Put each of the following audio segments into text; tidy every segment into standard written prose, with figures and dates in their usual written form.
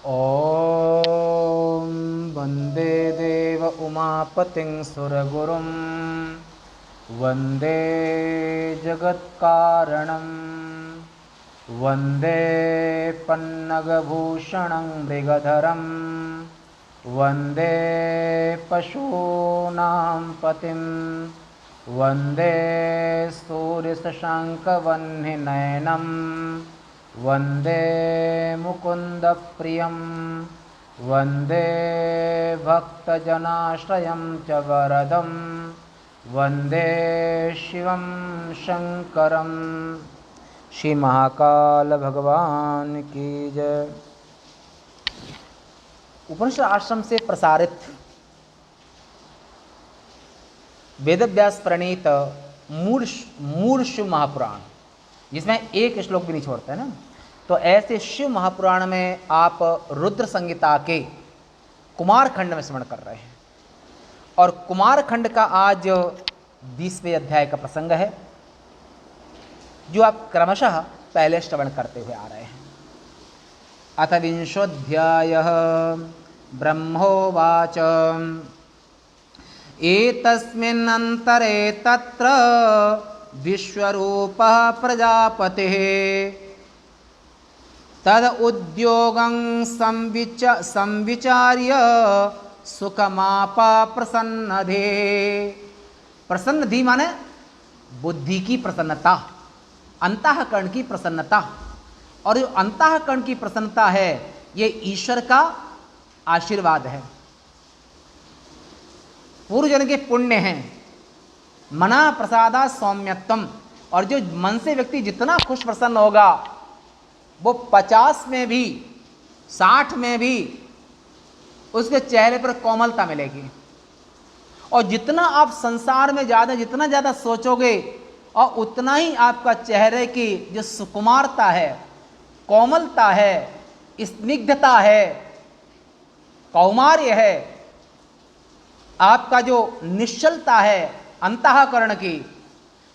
ॐ वन्दे देव उमापतिं सुरगुरुं वन्दे जगत्कारणं वन्दे पन्नगभूषणं मृगधरं वन्दे पशूनां पतिं वन्दे सूर्यशशाङ्कवह्निनयनं वन्दे मुकुन्दप्रियं वन्दे भक्तजनाश्रयं च वरदं वन्दे शिवं शंकरं। श्री महाकाल भगवान की जय। उपनिषद आश्रम से प्रसारित वेदव्यास प्रणीत मूल शिव महापुराण, जिसमें एक श्लोक भी नहीं छोड़ते हैं ना, तो ऐसे शिव महापुराण में आप रुद्र संहिता के कुमार खंड में स्मरण कर रहे हैं। और कुमार खंड का आज 20वें अध्याय का प्रसंग है, जो आप क्रमशः पहले श्रवण करते हुए आ रहे हैं। अथ विंशोऽध्यायः। ब्रह्मोवाच एतस्मिन्नन्तरे तत्र विश्वरूपः प्रजापतिः तद उद्योगं संविचार्य सुखमापा प्रसन्नधे। प्रसन्नधि माने बुद्धि की प्रसन्नता, अंतःकरण की प्रसन्नता। और जो अंतःकरण की प्रसन्नता है, ये ईश्वर का आशीर्वाद है, पूर्वजन के पुण्य हैं। मना प्रसादा सौम्यत्वम। और जो मन से व्यक्ति जितना खुश प्रसन्न होगा, वो 50 में भी 60 में भी उसके चेहरे पर कोमलता मिलेगी। और जितना आप संसार में जितना ज़्यादा सोचोगे, और उतना ही आपका चेहरे की जो सुकुमारता है, कोमलता है, स्निग्धता है, कौमार्य है, आपका जो निश्चलता है अंतःकरण की,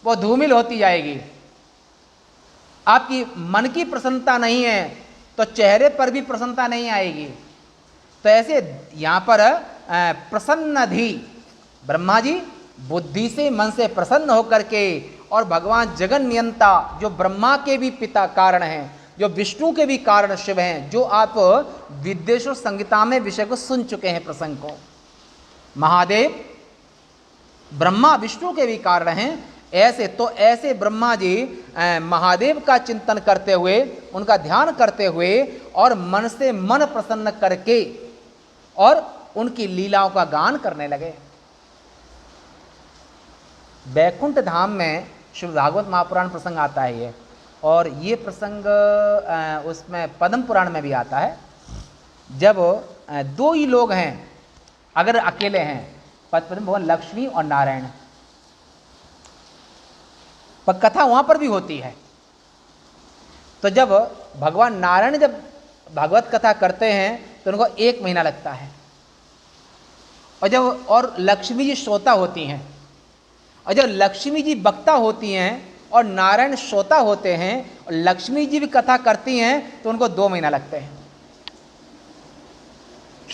वो धूमिल होती जाएगी। आपकी मन की प्रसन्नता नहीं है तो चेहरे पर भी प्रसन्नता नहीं आएगी। तो ऐसे यहाँ पर प्रसन्नधि, ब्रह्मा जी बुद्धि से मन से प्रसन्न होकर के, और भगवान जगन नियंता जो ब्रह्मा के भी पिता कारण हैं, जो विष्णु के भी कारण शिव हैं, जो आप विद्येश्वर संहिता में विषय को सुन चुके हैं प्रसंग को। महादेव ब्रह्मा विष्णु के भी कारण हैं। ऐसे ब्रह्मा जी महादेव का चिंतन करते हुए, उनका ध्यान करते हुए, और मन से मन प्रसन्न करके और उनकी लीलाओं का गान करने लगे। बैकुंठ धाम में श्री भागवत महापुराण प्रसंग आता है ये, और ये प्रसंग उसमें पद्म पुराण में भी आता है। जब दो ही लोग हैं, अगर अकेले हैं, पद्म भगवान लक्ष्मी और नारायण, पर कथा वहां पर भी होती है। तो जब भगवान नारायण जब भागवत कथा करते हैं तो उनको 1 महीना लगता है, और लक्ष्मी जी श्रोता होती हैं। और जब लक्ष्मी जी वक्ता होती हैं और नारायण श्रोता होते हैं, और लक्ष्मी जी भी कथा करती हैं, तो उनको 2 महीना लगते हैं।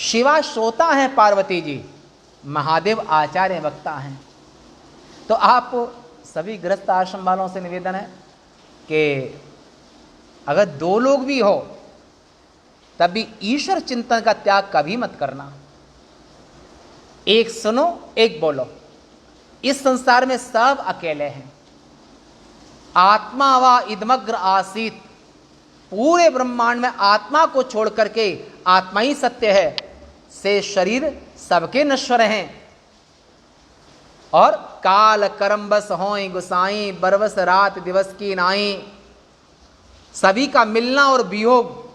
शिवा श्रोता हैं पार्वती जी, महादेव आचार्य वक्ता हैं। तो आप सभी गृहस्थ आश्रम वालों से निवेदन है कि अगर 2 लोग भी हो, तब भी ईश्वर चिंतन का त्याग कभी मत करना। एक सुनो, एक बोलो। इस संसार में सब अकेले हैं। आत्मा वा इदमग्र आसीत। पूरे ब्रह्मांड में आत्मा को छोड़ करके आत्मा ही सत्य है। से शरीर सबके नश्वर हैं। और काल करम बस होई गुसाई, बरवस रात दिवस की नाई। सभी का मिलना और वियोग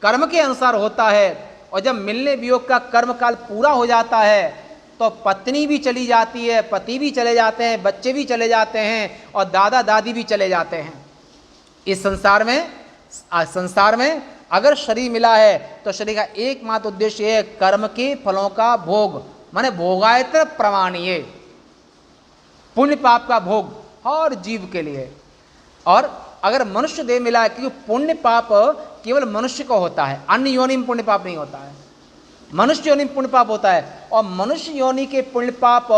कर्म के अनुसार होता है। और जब मिलने वियोग का कर्म काल पूरा हो जाता है, तो पत्नी भी चली जाती है, पति भी चले जाते हैं, बच्चे भी चले जाते हैं, और दादा दादी भी चले जाते हैं। इस संसार में अगर शरीर मिला है, तो शरीर का एकमात्र उद्देश्य है कर्म के फलों का भोग, माने भोगायत्र प्रमाणीय, पुण्य पाप का भोग हर जीव के लिए। और अगर मनुष्य देह मिला है, क्योंकि पुण्य पाप केवल मनुष्य को होता है, अन्य योनि में पुण्य पाप नहीं होता है। मनुष्य योनि में पुण्य पाप होता है, और मनुष्य योनि के पुण्य पाप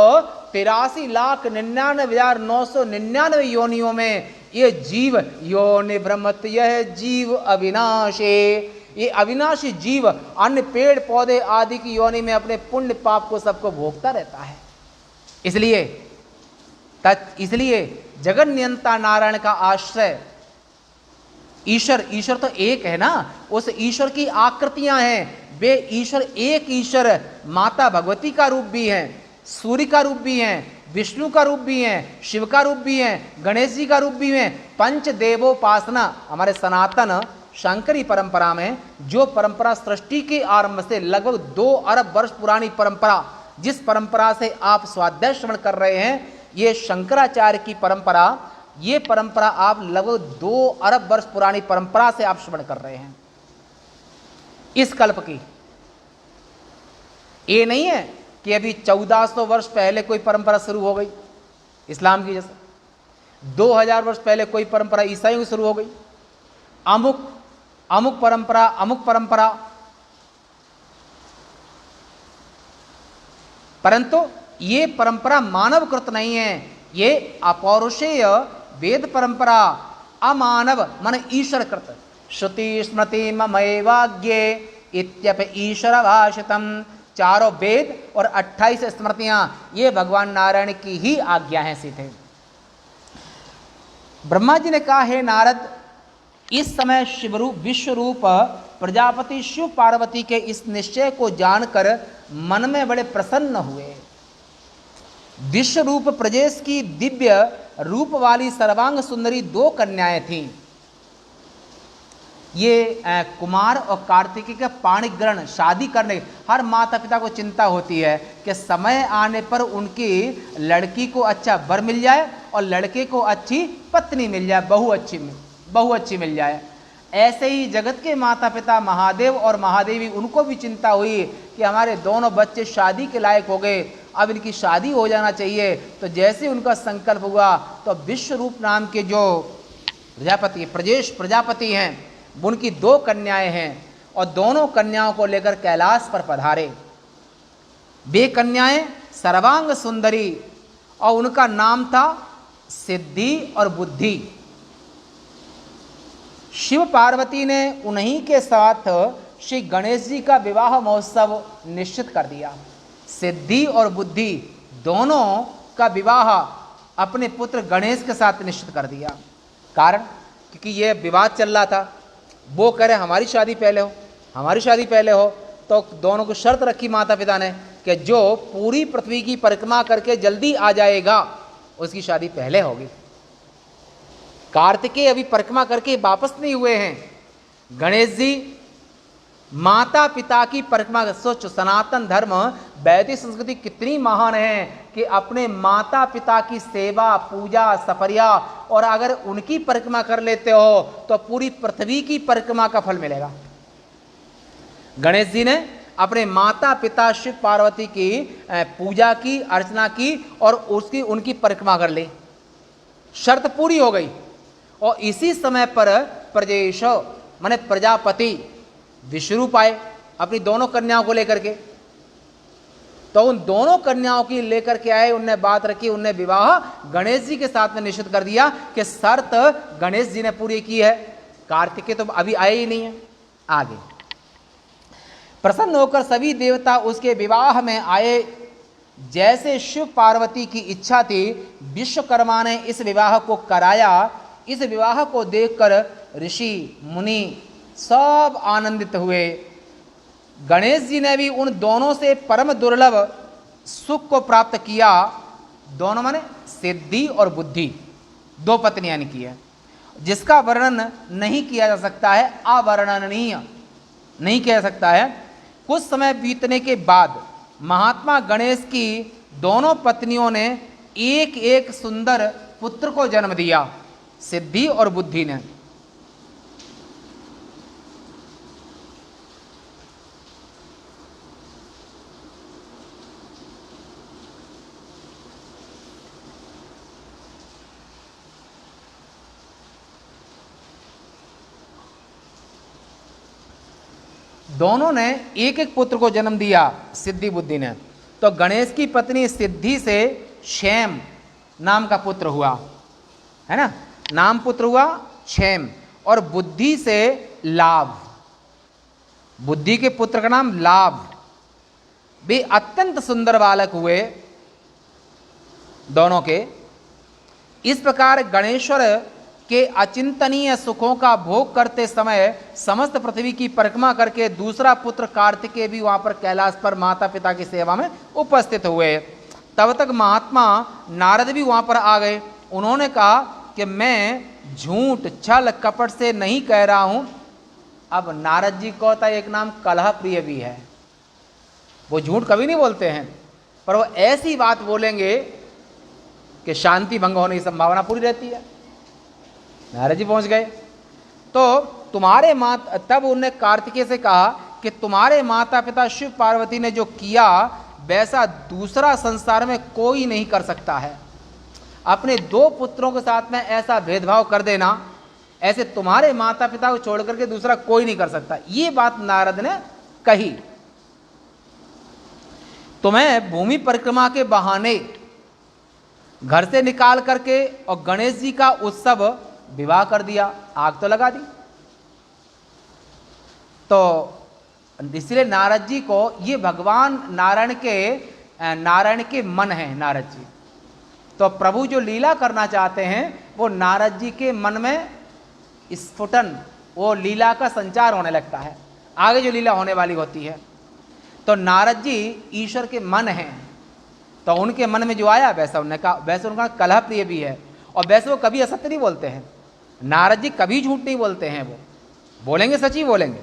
83,99,999 योनियों में ये जीव योनि भ्रमत, यह जीव अविनाशी, ये अविनाशी जीव अन्य पेड़ पौधे आदि की योनि में अपने पुण्य पाप को सबको भोगता रहता है। इसलिए जगन नियंता नारायण का आश्रय ईश्वर, ईश्वर तो एक है ना, उस ईश्वर की आकृतियां हैं। वे ईश्वर एक ईश्वर माता भगवती का रूप भी हैं, सूर्य का रूप भी हैं, विष्णु का रूप भी हैं, शिव का रूप भी हैं, गणेश जी का रूप भी हैं। पंच देवोपासना हमारे सनातन शंकरी परंपरा में, जो परंपरा सृष्टि के आरंभ से लगभग 2 अरब वर्ष पुरानी परंपरा, जिस परंपरा से आप स्वाध्याय श्रवण कर रहे हैं, ये शंकराचार्य की परंपरा, ये परंपरा आप लगभग 2 अरब वर्ष पुरानी परंपरा से आप श्रवण कर रहे हैं इस कल्प की। ये नहीं है कि अभी 1400 वर्ष पहले कोई परंपरा शुरू हो गई इस्लाम की, जैसे 2000 वर्ष पहले कोई परंपरा ईसाइयों की शुरू हो गई, अमुक परंपरा। परंतु ये परंपरा मानवकृत नहीं है, ये अपौरुषेय वेद परंपरा, अमानव मन ईश्वर कृत। श्रुति स्मृति ममैवाज्ञे इत्यपि ईश्वर भाषितम, चारों वेद और 28 स्मृतियां ये भगवान नारायण की ही आज्ञा है सीधे। ब्रह्मा जी ने कहा, हे नारद, इस समय शिवरूप विश्वरूप प्रजापति शिव पार्वती के इस निश्चय को जानकर मन में बड़े प्रसन्न हुए। विश्वरूप प्रजेश की दिव्य रूप वाली सर्वांग सुंदरी 2 कन्याएं थीं। ये कुमार और कार्तिकी के पाणिग्रहण शादी करने, हर माता पिता को चिंता होती है कि समय आने पर उनकी लड़की को अच्छा वर मिल जाए और लड़के को अच्छी पत्नी मिल जाए, बहू अच्छी मिल जाए। ऐसे ही जगत के माता पिता महादेव और महादेवी, उनको भी चिंता हुई कि हमारे दोनों बच्चे शादी के लायक हो गए, अब इनकी शादी हो जाना चाहिए। तो जैसे उनका संकल्प हुआ तो विश्वरूप नाम के जो प्रजापति, प्रजेश प्रजापति हैं, उनकी 2 कन्याएं हैं और दोनों कन्याओं को लेकर कैलाश पर पधारे। वे कन्याएं सर्वांग सुंदरी और उनका नाम था सिद्धि और बुद्धि। शिव पार्वती ने उन्हीं के साथ श्री गणेश जी का विवाह महोत्सव निश्चित कर दिया। सिद्धि और बुद्धि दोनों का विवाह अपने पुत्र गणेश के साथ निश्चित कर दिया। कारण, क्योंकि यह विवाद चल रहा था, वो कह रहे हमारी शादी पहले हो, तो दोनों को शर्त रखी माता पिता ने कि जो पूरी पृथ्वी की परिक्रमा करके जल्दी आ जाएगा उसकी शादी पहले होगी। कार्तिकेय अभी परिक्रमा करके वापस नहीं हुए हैं। गणेश जी माता पिता की परिक्रमा, सोचो सनातन धर्म वैदिक संस्कृति कितनी महान है कि अपने माता पिता की सेवा पूजा सफरिया, और अगर उनकी परिक्रमा कर लेते हो तो पूरी पृथ्वी की परिक्रमा का फल मिलेगा। गणेश जी ने अपने माता पिता शिव पार्वती की पूजा की, अर्चना की और उनकी परिक्रमा कर ली, शर्त पूरी हो गई। और इसी समय पर प्रजेश माने प्रजापति विश्वरूप आए अपनी दोनों कन्याओं को लेकर के। तो उन दोनों कन्याओं की लेकर के आए, उनने बात रखी, उनने विवाह गणेश जी के साथ में निश्चित कर दिया कि शर्त गणेश जी ने पूरी की है। कार्तिकेय तो अभी आए ही नहीं है। आगे प्रसन्न होकर सभी देवता उसके विवाह में आए। जैसे शिव पार्वती की इच्छा थी, विश्वकर्मा ने इस विवाह को कराया। इस विवाह को देखकर ऋषि मुनि सब आनंदित हुए। गणेश जी ने भी उन दोनों से परम दुर्लभ सुख को प्राप्त किया। दोनों माने सिद्धि और बुद्धि, 2 पत्नियां ने की है, जिसका वर्णन नहीं किया जा सकता है, अवर्णनीय नहीं किया जा सकता है। कुछ समय बीतने के बाद महात्मा गणेश की दोनों पत्नियों ने एक एक सुंदर पुत्र को जन्म दिया, सिद्धि और बुद्धि ने। दोनों ने एक एक पुत्र को जन्म दिया सिद्धि बुद्धि ने। तो गणेश की पत्नी सिद्धि से क्षेम नाम का पुत्र हुआ, है ना, नाम पुत्र हुआ क्षेम, और बुद्धि से लाभ, बुद्धि के पुत्र का नाम लाभ। वे अत्यंत सुंदर बालक हुए दोनों के। इस प्रकार गणेश्वर के अचिंतनीय सुखों का भोग करते समय समस्त पृथ्वी की परिक्रमा करके दूसरा पुत्र कार्तिकेय भी वहां पर कैलाश पर माता पिता की सेवा में उपस्थित हुए। तब तक महात्मा नारद भी वहां पर आ गए। उन्होंने कहा कि मैं झूठ छल कपट से नहीं कह रहा हूं। अब नारद जी को तो एक नाम कलह प्रिय भी है, वो झूठ कभी नहीं बोलते हैं, पर वो ऐसी बात बोलेंगे कि शांति भंग होने की संभावना पूरी रहती है। नारद जी पहुंच गए तो तुम्हारे तब उन्होंने कार्तिकेय से कहा कि तुम्हारे माता पिता शिव पार्वती ने जो किया वैसा दूसरा संसार में कोई नहीं कर सकता है। अपने दो पुत्रों के साथ में ऐसा भेदभाव कर देना, ऐसे तुम्हारे माता पिता को छोड़ करके दूसरा कोई नहीं कर सकता। ये बात नारद ने कही। तुम्हें भूमि परिक्रमा के बहाने घर से निकाल करके और गणेश जी का उत्सव विवाह कर दिया, आग तो लगा दी। तो इसलिए नारद जी को ये भगवान नारायण के मन है नारद जी। तो प्रभु जो लीला करना चाहते हैं वो नारद जी के मन में स्फुटन, वो लीला का संचार होने लगता है, आगे जो लीला होने वाली होती है। तो नारद जी ईश्वर के मन हैं, तो उनके मन में जो आया वैसा उन्होंने कहा। वैसे उनका कलह प्रिय भी है, और वैसे वो कभी असत्य नहीं बोलते हैं। नारद जी कभी झूठ नहीं बोलते हैं, वो बोलेंगे सच ही बोलेंगे।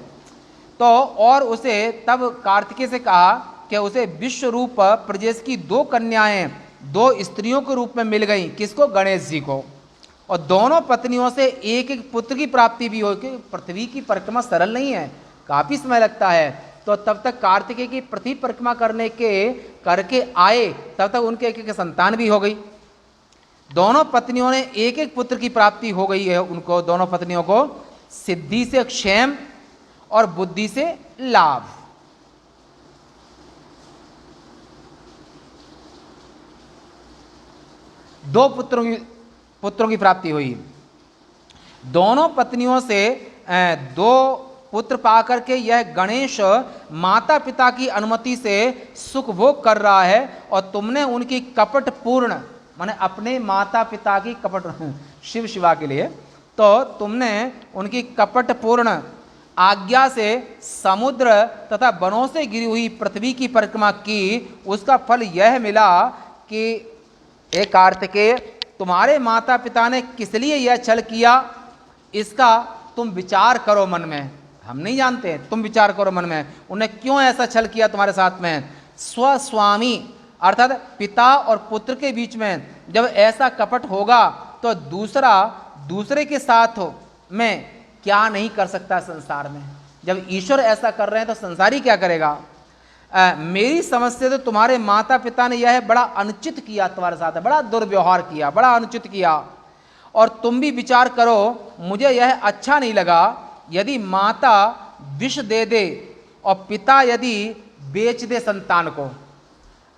तो और उसे तब कार्तिकेय से कहा कि उसे विश्व रूप प्रजेश की दो कन्याएं दो स्त्रियों के रूप में मिल गई। किसको? गणेश जी को। और दोनों पत्नियों से एक एक पुत्र की प्राप्ति भी हो, कि पृथ्वी की परिक्रमा सरल नहीं है, काफी समय लगता है। तो तब तक कार्तिकेय की पृथ्वी परिक्रमा करके आए, तब तक उनके एक एक संतान भी हो गई। दोनों पत्नियों ने एक एक पुत्र की प्राप्ति हो गई है उनको, दोनों पत्नियों को, सिद्धि से क्षेम और बुद्धि से लाभ। दो पुत्रों की प्राप्ति हुई। दोनों पत्नियों से दो पुत्र पाकर के यह गणेश माता पिता की अनुमति से सुख भोग कर रहा है, और तुमने उनकी कपट पूर्ण, माने अपने माता पिता की कपट, शिव शिवा के लिए, तो तुमने उनकी कपट पूर्ण आज्ञा से समुद्र तथा वनों से गिरी हुई पृथ्वी की परिक्रमा की। उसका फल यह मिला कि हे कार्तिकेय, तुम्हारे माता पिता ने किस लिए यह छल किया, इसका तुम विचार करो मन में। हम नहीं जानते, तुम विचार करो मन में, उन्हें क्यों ऐसा छल किया तुम्हारे साथ में। स्वस्वामी अर्थात पिता और पुत्र के बीच में जब ऐसा कपट होगा तो दूसरे के साथ में क्या नहीं कर सकता संसार में। जब ईश्वर ऐसा कर रहे हैं तो संसारी क्या करेगा। मेरी समझ से तो तुम्हारे माता पिता ने यह बड़ा अनुचित किया तुम्हारे साथ, बड़ा दुर्व्यवहार किया, बड़ा अनुचित किया। और तुम भी विचार करो, मुझे यह अच्छा नहीं लगा यदि माता विष दे दे और पिता यदि बेच दे संतान को,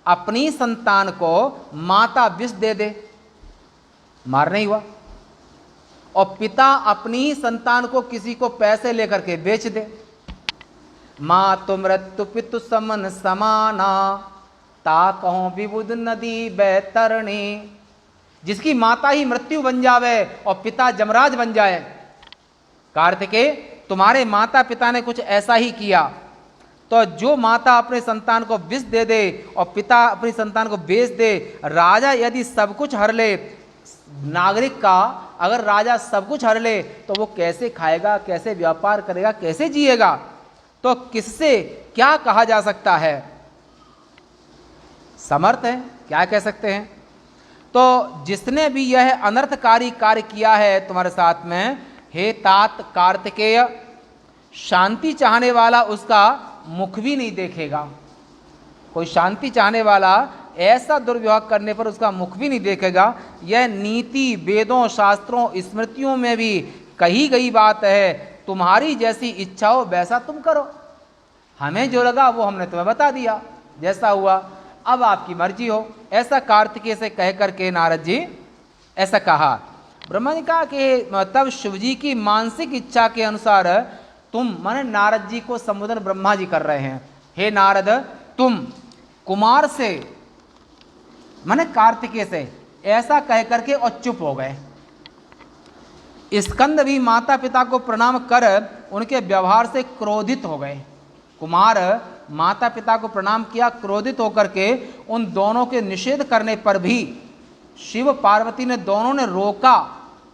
अपनी संतान को माता विष दे दे, मार नहीं हुआ, और पिता अपनी संतान को किसी को पैसे लेकर के बेच दे। मातु मृत्यु पितु समन समाना, ता कहो विबुध नदी बैतरणी। जिसकी माता ही मृत्यु बन जावे और पिता जमराज बन जाए। कार्तिकेय, तुम्हारे माता पिता ने कुछ ऐसा ही किया। तो जो माता अपने संतान को विष दे दे और पिता अपनी संतान को बेच दे, राजा यदि सब कुछ हर ले, नागरिक का अगर राजा सब कुछ हर ले तो वो कैसे खाएगा, कैसे व्यापार करेगा, कैसे जिएगा। तो किससे क्या कहा जा सकता है। समर्थ है, क्या कह सकते हैं। तो जिसने भी यह अनर्थकारी कार्य किया है तुम्हारे साथ में, हे तात कार्तिकेय, शांति चाहने वाला उसका मुख भी नहीं देखेगा। कोई शांति चाहने वाला ऐसा दुर्व्यवहार करने पर उसका मुख भी नहीं देखेगा। यह नीति वेदों शास्त्रों स्मृतियों में भी कही गई बात है। तुम्हारी जैसी इच्छा हो वैसा तुम करो। हमें जो लगा वो हमने तुम्हें बता दिया, जैसा हुआ अब आपकी मर्जी हो। ऐसा कार्तिकेय से कह करके नारद जी ऐसा कहा। ब्रह्मा ने कहा कि तब शिव जी की मानसिक इच्छा के अनुसार तुम, माने नारद जी को संबोधन ब्रह्मा जी कर रहे हैं, हे नारद तुम कुमार से, माने कार्तिकेय से ऐसा कह करके और चुप हो गए। स्कंद भी माता पिता को प्रणाम कर उनके व्यवहार से क्रोधित हो गए। कुमार माता पिता को प्रणाम किया, क्रोधित होकर के उन दोनों के निषेध करने पर भी शिव पार्वती ने दोनों ने रोका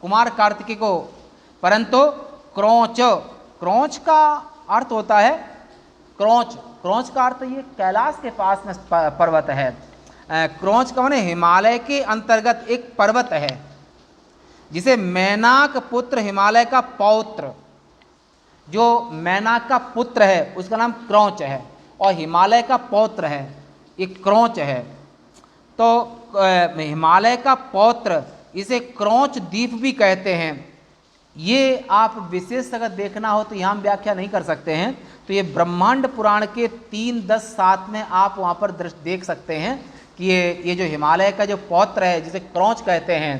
कुमार कार्तिकेय को, परंतु क्रोंच, क्रोंच का अर्थ होता है क्रोंच, क्रोंच का अर्थ ये कैलाश के पास में पर्वत है। क्रोंच का माने हिमालय के अंतर्गत एक पर्वत है जिसे मैनाक पुत्र, हिमालय का पौत्र, जो मैनाक का पुत्र है उसका नाम क्रोंच है और हिमालय का पौत्र है एक क्रोंच है। तो हिमालय का पौत्र इसे क्रोंच द्वीप भी कहते हैं। ये आप विशेष अगर देखना हो तो यहाँ हम व्याख्या नहीं कर सकते हैं, तो ये ब्रह्मांड पुराण के 3:10-7 में आप वहाँ पर दृश्य देख सकते हैं कि ये जो हिमालय का जो पौत्र है जिसे क्रोंच कहते हैं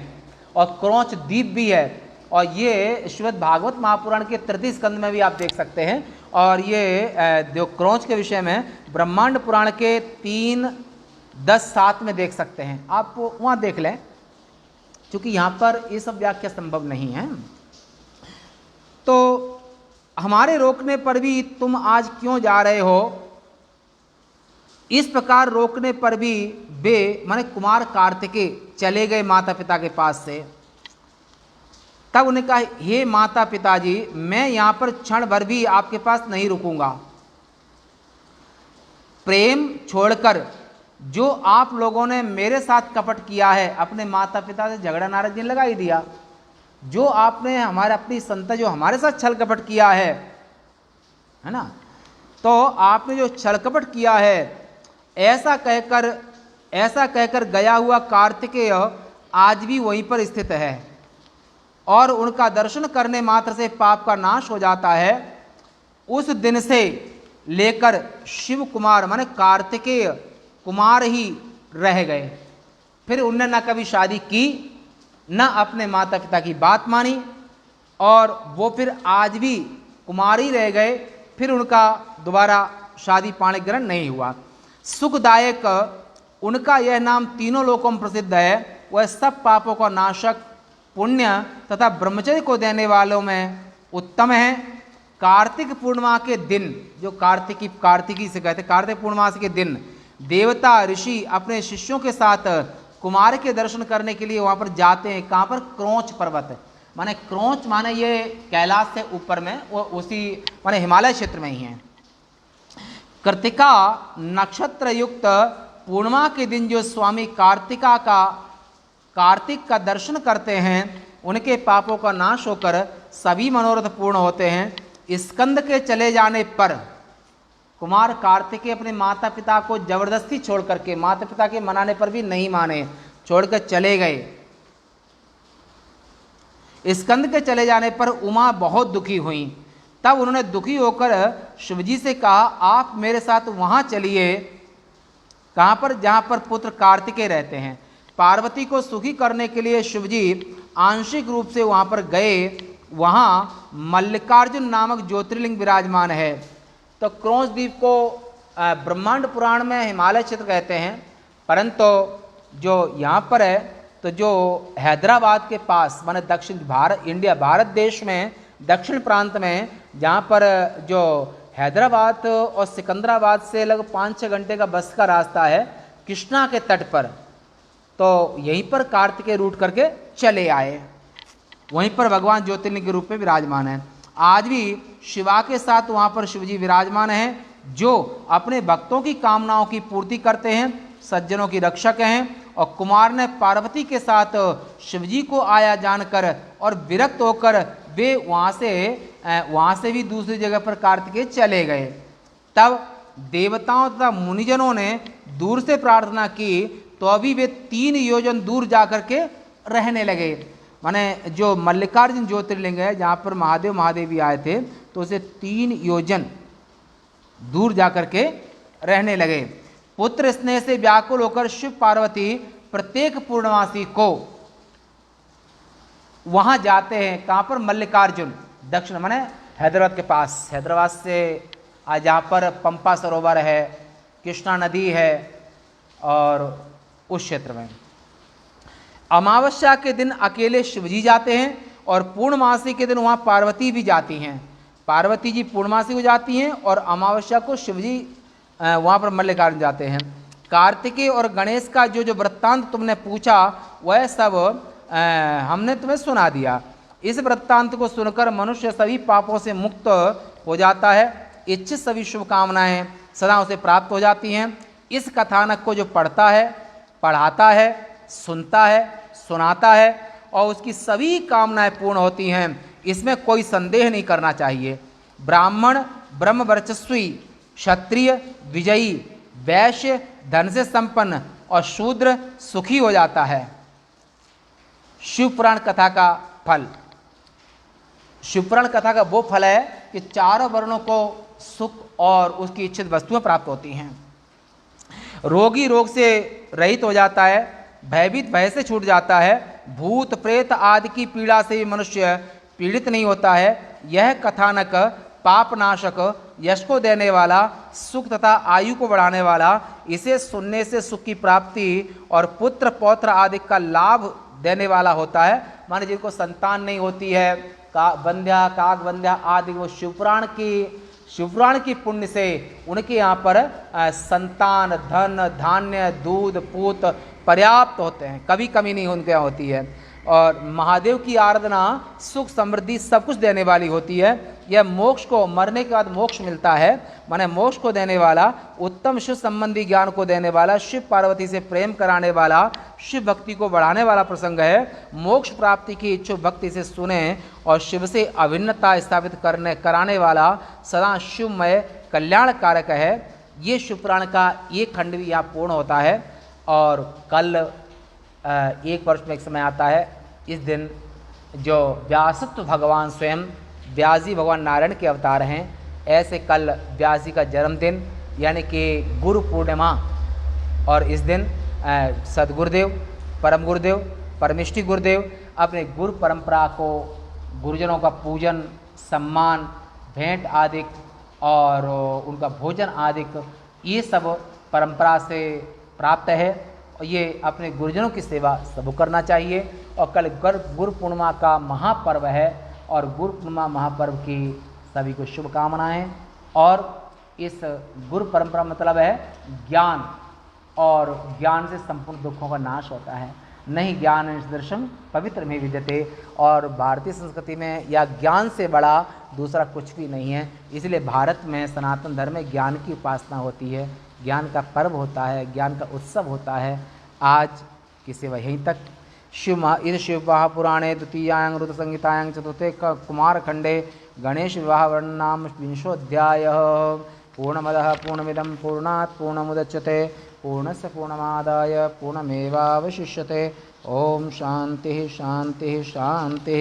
और क्रोंच द्वीप भी है, और ये श्रीमद् भागवत महापुराण के 3 स्कंद में भी आप देख सकते हैं। और ये जो क्रोंच के विषय में ब्रह्मांड पुराण के 3:10-7 में देख सकते हैं, आप वहाँ देख लें, क्योंकि यहाँ पर ये सब व्याख्या संभव नहीं है। तो हमारे रोकने पर भी तुम आज क्यों जा रहे हो? इस प्रकार रोकने पर भी वे, माने कुमार कार्तिकेय चले गए माता पिता के पास से। तब उन्हें कहा, हे माता पिताजी, मैं यहाँ पर क्षण भर भी आपके पास नहीं रुकूंगा। प्रेम छोड़कर जो आप लोगों ने मेरे साथ कपट किया है, अपने माता पिता से झगड़ा नारद जी ने लगा ही दिया। जो आपने हमारे अपनी संता जो हमारे साथ छल कपट किया है ना, तो आपने जो छल कपट किया है, ऐसा कहकर गया हुआ कार्तिकेय आज भी वहीं पर स्थित है और उनका दर्शन करने मात्र से पाप का नाश हो जाता है। उस दिन से लेकर शिव कुमार माने कार्तिकेय कुमार ही रह गए। फिर उनने न कभी शादी की, न अपने माता पिता की बात मानी, और वो फिर आज भी कुमार ही रह गए। फिर उनका दोबारा शादी पाणी ग्रहण नहीं हुआ। सुखदायक उनका यह नाम तीनों लोकों में प्रसिद्ध है। वह सब पापों का नाशक, पुण्य तथा ब्रह्मचर्य को देने वालों में उत्तम है। कार्तिक पूर्णिमा के दिन, जो कार्तिकी से कहते, कार्तिक पूर्णिमा के दिन देवता ऋषि अपने शिष्यों के साथ कुमार के दर्शन करने के लिए वहाँ पर जाते हैं। कहाँ पर? क्रोंच पर्वत, माने क्रोंच माने ये कैलाश से ऊपर में, वो उसी माने हिमालय क्षेत्र में ही है। कृतिका नक्षत्र युक्त पूर्णिमा के दिन जो स्वामी कार्तिक का दर्शन करते हैं, उनके पापों का नाश होकर सभी मनोरथ पूर्ण होते हैं। स्कंद के चले जाने पर कुमार कार्तिकेय अपने माता पिता को जबरदस्ती छोड़ करके, माता पिता के मनाने पर भी नहीं माने, छोड़कर चले गए। स्कंद के चले जाने पर उमा बहुत दुखी हुई। तब उन्होंने दुखी होकर शिवजी से कहा, आप मेरे साथ वहां चलिए। कहां पर? जहां पर पुत्र कार्तिकेय रहते हैं। पार्वती को सुखी करने के लिए शिवजी आंशिक रूप से वहां पर गए। वहां मल्लिकार्जुन नामक ज्योतिर्लिंग विराजमान है। तो क्रोंच द्वीप को ब्रह्मांड पुराण में हिमालय क्षेत्र कहते हैं, परंतु जो यहाँ पर है, तो जो हैदराबाद के पास माने दक्षिण भारत देश में दक्षिण प्रांत में, जहाँ पर जो हैदराबाद और सिकंदराबाद से लगभग 5-6 घंटे का बस का रास्ता है, कृष्णा के तट पर, तो यहीं पर कार्तिकेय रूट करके चले आए। वहीं पर भगवान ज्योतिर्लिंग के रूप में विराजमान है। आज भी शिवा के साथ वहाँ पर शिवजी विराजमान हैं, जो अपने भक्तों की कामनाओं की पूर्ति करते हैं, सज्जनों की रक्षक हैं। और कुमार ने पार्वती के साथ शिवजी को आया जानकर और विरक्त होकर वे वहाँ से भी दूसरी जगह पर कार्तिकेय चले गए। तब देवताओं तथा मुनिजनों ने दूर से प्रार्थना की, तो अभी वे 3 योजन दूर जाकर के रहने लगे। माने जो मल्लिकार्जुन ज्योतिर्लिंग है, जहाँ पर महादेव महादेवी आए थे, तो उसे 3 योजन दूर जाकर के रहने लगे। पुत्र स्नेह से व्याकुल होकर शिव पार्वती प्रत्येक पूर्णमासी को वहां जाते हैं। कहां पर? मल्लिकार्जुन, दक्षिण माने हैदराबाद के पास। हैदराबाद से आज जहाँ पर पंपा सरोवर है, कृष्णा नदी है, और उस क्षेत्र में अमावस्या के दिन अकेले शिवजी जाते हैं और पूर्णमासी के दिन वहाँ पार्वती भी जाती हैं। पार्वती जी पूर्णमासी को जाती हैं और अमावस्या को शिवजी वहाँ पर मल्लिकार्जुन जाते हैं। कार्तिकेय और गणेश का जो जो वृत्तांत तुमने पूछा वह सब हमने तुम्हें सुना दिया। इस वृत्तांत को सुनकर मनुष्य सभी पापों से मुक्त हो जाता है। इच्छित सभी शुभकामनाएं सदा उसे प्राप्त हो जाती हैं। इस कथानक को जो पढ़ता है, पढ़ाता है, सुनता है, सुनाता है और उसकी सभी कामनाएं पूर्ण होती हैं, इसमें कोई संदेह नहीं करना चाहिए। ब्राह्मण ब्रह्म वर्चस्वी, क्षत्रिय विजयी, वैश्य धन से संपन्न और शूद्र सुखी हो जाता है। शिव पुराण कथा का फल। शिवपुराण कथा का वो फल है कि चारों वर्णों को सुख और उसकी इच्छित वस्तुएं प्राप्त होती हैं। रोगी रोग से रहित हो जाता है, भयभीत भय से छूट जाता है, भूत प्रेत आदि की पीड़ा से मनुष्य पीड़ित नहीं होता है। यह कथानक पापनाशक, यश को देने वाला, सुख तथा आयु को बढ़ाने वाला, इसे सुनने से सुख की प्राप्ति और पुत्र पौत्र आदि का लाभ देने वाला होता है। माने जिनको संतान नहीं होती है, वंध्या काग वंध्या आदि, वो शिवपुराण की पुण्य से उनके यहाँ पर संतान, धन, धान्य, दूध, पूत पर्याप्त होते हैं, कभी कमी नहीं उनके यहाँ होती है। और महादेव की आराधना सुख समृद्धि सब कुछ देने वाली होती है। यह मोक्ष को, मरने के बाद मोक्ष मिलता है, माने मोक्ष को देने वाला, उत्तम शिव संबंधी ज्ञान को देने वाला, शिव पार्वती से प्रेम कराने वाला, शिव भक्ति को बढ़ाने वाला प्रसंग है। मोक्ष प्राप्ति की इच्छुक भक्ति से सुने और शिव से अभिन्नता स्थापित कराने वाला सदा शिवमय कल्याण कारक है। ये शिवपुराण का ये खंड भी यहाँ पूर्ण होता है। और कल एक वर्ष में एक समय आता है, इस दिन जो व्यासत्व भगवान स्वयं व्यास जी भगवान नारायण के अवतार हैं, ऐसे कल व्यास जी का जन्मदिन यानी कि गुरु पूर्णिमा, और इस दिन सदगुरुदेव, परम गुरुदेव, परमिष्ठी गुरुदेव अपने गुरु परंपरा को, गुरुजनों का पूजन, सम्मान, भेंट आदि और उनका भोजन आदि, ये सब परंपरा से प्राप्त है। और ये अपने गुरुजनों की सेवा सबको करना चाहिए। और कल गुरु पूर्णिमा का महापर्व है और गुरु पूर्णिमा महापर्व की सभी को शुभकामनाएं। और इस गुरु परंपरा मतलब है ज्ञान, और ज्ञान से संपूर्ण दुखों का नाश होता है। नहीं ज्ञान दर्शन पवित्र में विद्यते। और भारतीय संस्कृति में या ज्ञान से बड़ा दूसरा कुछ भी नहीं है। इसलिए भारत में सनातन धर्म में ज्ञान की उपासना होती है, ज्ञान का पर्व होता है, ज्ञान का उत्सव होता है। आज की सेवा यहीं तक। शिव महापुराणे द्वितीयां ऋतु संहितायां चतुर्थे कुमारखंडे गणेश विवाह वर्णनाम विंशोऽध्यायः। पूर्णमदः पूर्णमिदं पूर्णात् पूर्णमुदच्यते पूर्णस्य पूर्णमादाय पूर्णमेवावशिष्यते। ओम शांति शांति शांति।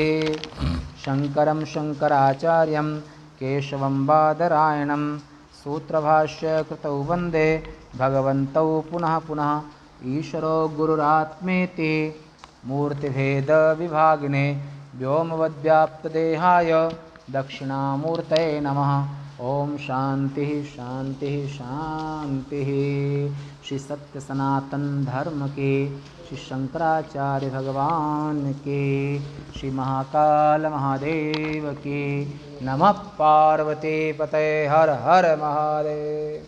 शंकरं शंकराचार्यं केशवं बादरायणं सूत्रभाष्य कृतौ वंदे भगवन्तौ पुनः पुनः। ईश्वरो गुरुरात्मेति मूर्तिभेद विभागिने व्योमवद्व्याप्तदेहाय दक्षिणामूर्तये नमः। ओम शांति शांति शांति। श्री सत्य सनातन धर्म के, श्री शंकराचार्य भगवान के, श्री महाकाल महादेव के। नमः पार्वती पतये। हर हर महादेव।